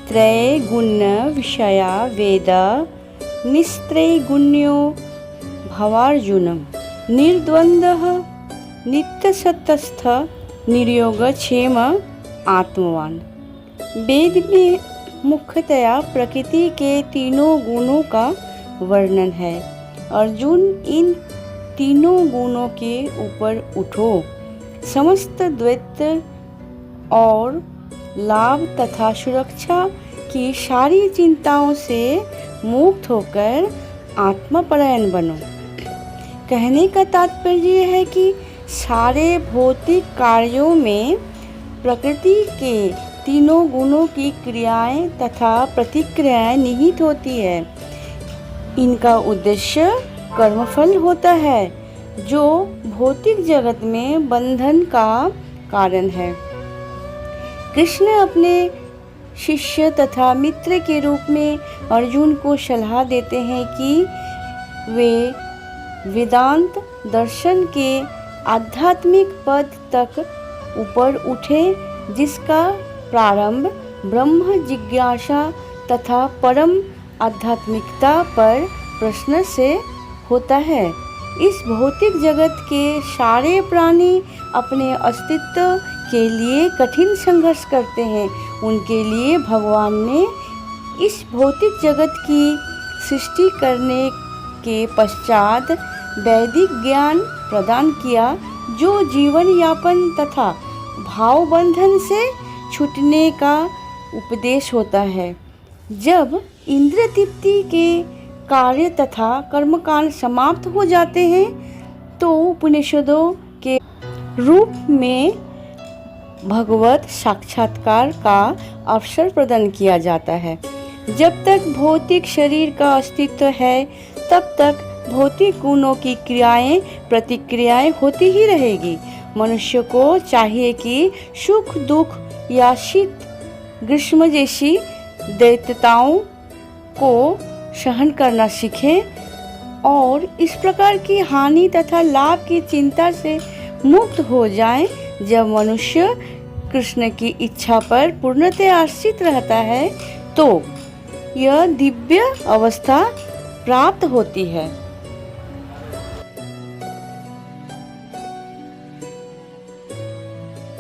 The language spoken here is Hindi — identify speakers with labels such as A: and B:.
A: त्रैगुण्य विषया वेद निस्त्रैगुण्यो भवार्जुनम निर्द्वंद्वः नित्यसत्तस्थ निर्योगक्षेम आत्मवान। वेद में मुख्यतया प्रकृति के तीनों गुणों का वर्णन है। अर्जुन, इन तीनों गुणों के ऊपर उठो, समस्त द्वैत और लाभ तथा सुरक्षा की सारी चिंताओं से मुक्त होकर आत्मपरायण बनो। कहने का तात्पर्य है कि सारे भौतिक कार्यों में प्रकृति के तीनों गुणों की क्रियाएं तथा प्रतिक्रियाएं निहित होती है। इनका उद्देश्य कर्मफल होता है जो भौतिक जगत में बंधन का कारण है। कृष्ण अपने शिष्य तथा मित्र के रूप में अर्जुन को सलाह देते हैं कि वे वेदांत दर्शन के आध्यात्मिक पद तक ऊपर उठे, जिसका प्रारंभ ब्रह्म जिज्ञासा तथा परम आध्यात्मिकता पर प्रश्न से होता है। इस भौतिक जगत के सारे प्राणी अपने अस्तित्व के लिए कठिन संघर्ष करते हैं। उनके लिए भगवान ने इस भौतिक जगत की सृष्टि करने के पश्चात वैदिक ज्ञान प्रदान किया, जो जीवन यापन तथा भाव बंधन से छूटने का उपदेश होता है। जब इंद्रिय तृप्ति के कार्य तथा कर्मकांड समाप्त हो जाते हैं तो उपनिषदों के रूप में भगवत साक्षात्कार का अवसर प्रदान किया जाता है। जब तक भौतिक शरीर का अस्तित्व है तब तक भौतिक गुणों की क्रियाएं प्रतिक्रियाएं होती ही रहेगी। मनुष्य को चाहिए कि सुख दुख या शीत ग्रीष्म जैसी दैत्यताओं को सहन करना सीखे और इस प्रकार की हानि तथा लाभ की चिंता से मुक्त हो जाए। जब मनुष्य कृष्ण की इच्छा पर पूर्णतः आश्रित रहता है तो यह दिव्य अवस्था प्राप्त होती है।